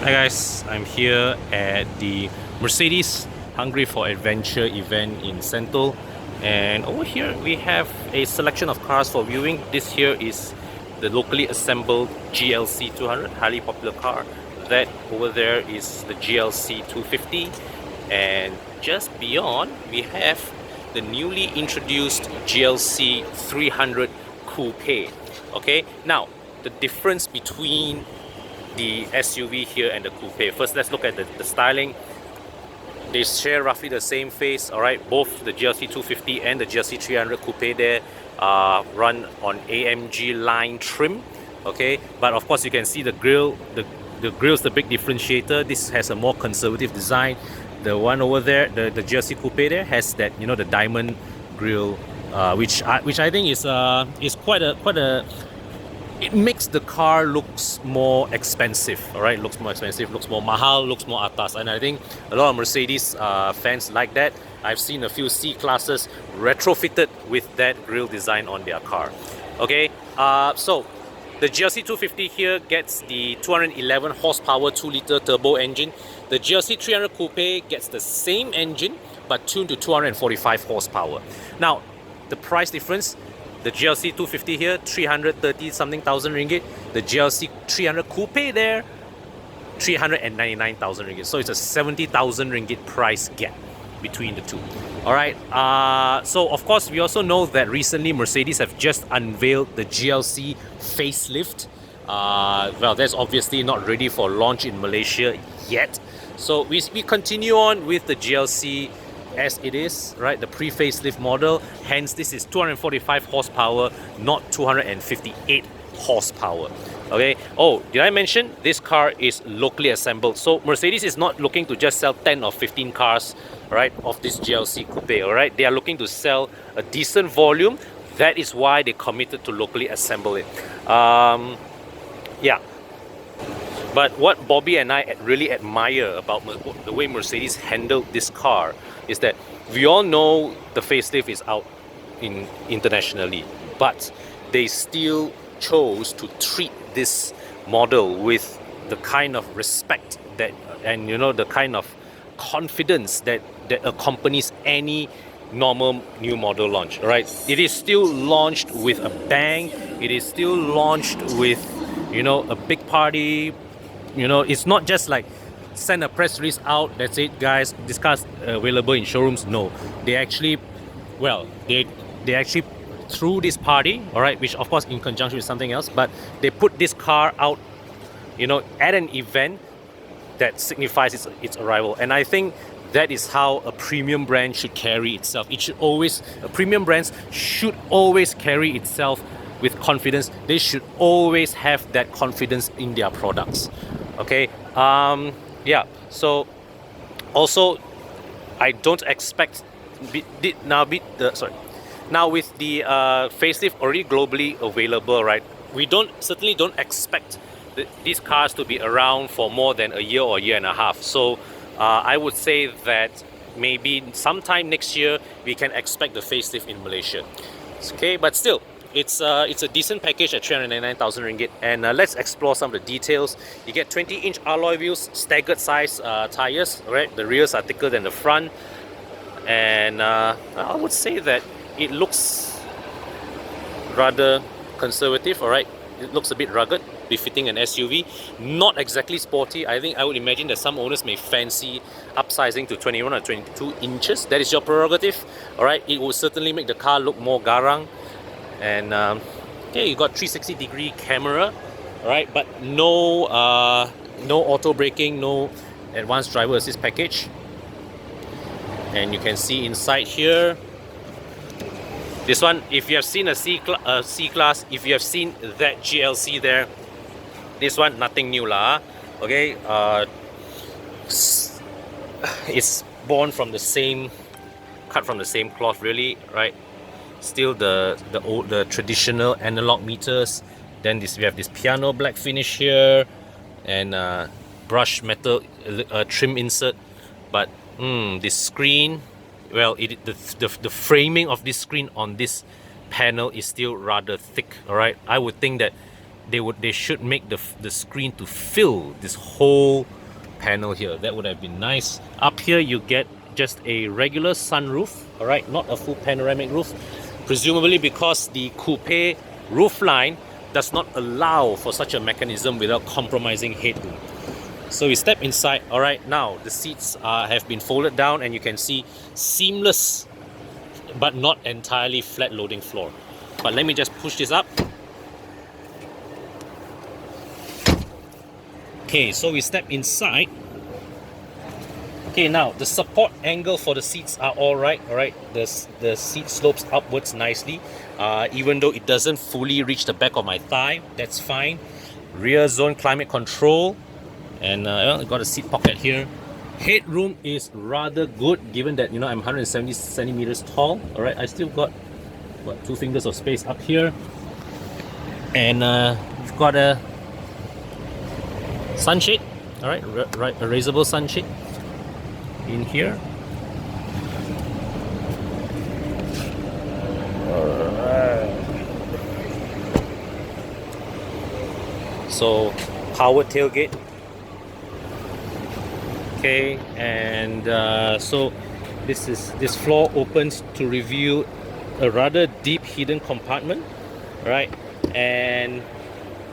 Hi guys, I'm here at the Mercedes Hungry for Adventure event in Sentul, and over here we have a selection of cars for viewing. This here is the locally assembled GLC 200, highly popular car. That over there is the GLC 250, and just beyond we have the newly introduced GLC 300 Coupe. Okay, now the difference between the SUV here and the Coupe. First, let's look at the styling. They share roughly the same face, all right? Both the GLC 250 and the GLC 300 Coupe there run on AMG line trim, okay? But of course, you can see the grille. The grille's the big differentiator. This has a more conservative design. The one over there, the GLC Coupe there, has that, you know, the diamond grille, which I think is quite a it makes the car looks more expensive, all right? Looks more expensive, looks more mahal, looks more atas, and I think a lot of Mercedes fans like that. I've seen a few C classes retrofitted with that grille design on their car. Okay, so the GLC 250 here gets the 211 horsepower 2-liter turbo engine. The GLC 300 Coupe gets the same engine but tuned to 245 horsepower. Now, the price difference. The GLC 250 here, 330 something thousand ringgit. The GLC 300 Coupe there, 399,000 ringgit. So it's a 70,000 ringgit price gap between the two. Alright, so of course we also know that recently Mercedes have just unveiled the GLC facelift. Well, that's obviously not ready for launch in Malaysia yet. So we continue on with the GLC as it is, right? The pre-facelift model. Hence, this is 245 horsepower, not 258 horsepower. Okay. Oh, did I mention this car is locally assembled? So Mercedes is not looking to just sell 10 or 15 cars, right, of this GLC Coupe. All right, they are looking to sell a decent volume. That is why they committed to locally assemble it. Yeah. But what Bobby and I really admire about the way Mercedes handled this car is that we all know the facelift is out internationally, but they still chose to treat this model with the kind of respect that, and you know, the kind of confidence that accompanies any normal new model launch. Right? It is still launched with a bang. It is still launched with, you know, a big party. You know, it's not just like send a press release out, that's it guys, this car's available in showrooms. No, they actually, well, they actually threw this party, all right, which of course in conjunction with something else, but they put this car out, you know, at an event that signifies its arrival. And I think that is how a premium brand should carry itself. It should always, premium brands should always carry itself with confidence. They should always have that confidence in their products. Okay, yeah, so also I don't expect now with the facelift already globally available, right? We certainly don't expect these cars to be around for more than a year or a year and a half. So I would say that maybe sometime next year we can expect the facelift in Malaysia. Okay, but still, it's a decent package at 399,000 ringgit, and let's explore some of the details. You get 20-inch alloy wheels, staggered size tires, right? The rears are thicker than the front, and I would say that it looks rather conservative, all right? It looks a bit rugged, befitting an SUV. Not exactly sporty. I think I would imagine that some owners may fancy upsizing to 21 or 22 inches. That is your prerogative, all right? It will certainly make the car look more garang. And yeah, you got 360-degree camera, right? But no auto braking, no advanced driver assist package. And you can see inside here, this one, if you have seen a C class, if you have seen that GLC there, this one nothing new lah. Okay, it's born from the same, cut from the same cloth, really, right? Still the traditional analog meters. Then we have this piano black finish here, and brushed metal trim insert. But this screen, well, the framing of this screen on this panel is still rather thick. All right, I would think that they should make the screen to fill this whole panel here. That would have been nice. Up here you get just a regular sunroof, all right, not a full panoramic roof, presumably because the coupe roof line does not allow for such a mechanism without compromising headroom. So we step inside. All right, now the seats have been folded down, and you can see seamless but not entirely flat loading floor. But let me just push this up. Okay, so we step inside. Okay, now the support angle for the seats are all right. The seat slopes upwards nicely, even though it doesn't fully reach the back of my thigh. That's fine. Rear zone climate control, and well, got a seat pocket here. Headroom is rather good, given that I'm 170 centimeters tall. All right, I still got what, 2 fingers of space up here, and we've got a sunshade. All right, a raisable sunshade in here. So power tailgate. Okay, and so this floor opens to reveal a rather deep hidden compartment, right? And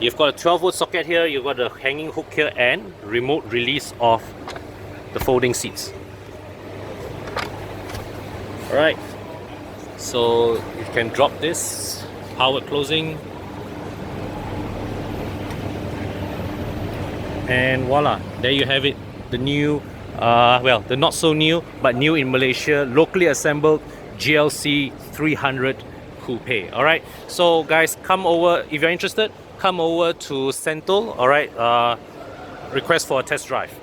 you've got a 12-volt socket here. You've got a hanging hook here and remote release of the folding seats. All right, so you can drop this, power closing, and voila, there you have it. The new, well, the not so new, but new in Malaysia, locally assembled GLC 300 Coupe. All right, so guys, come over if you're interested. Come over to Sentul. All right, request for a test drive.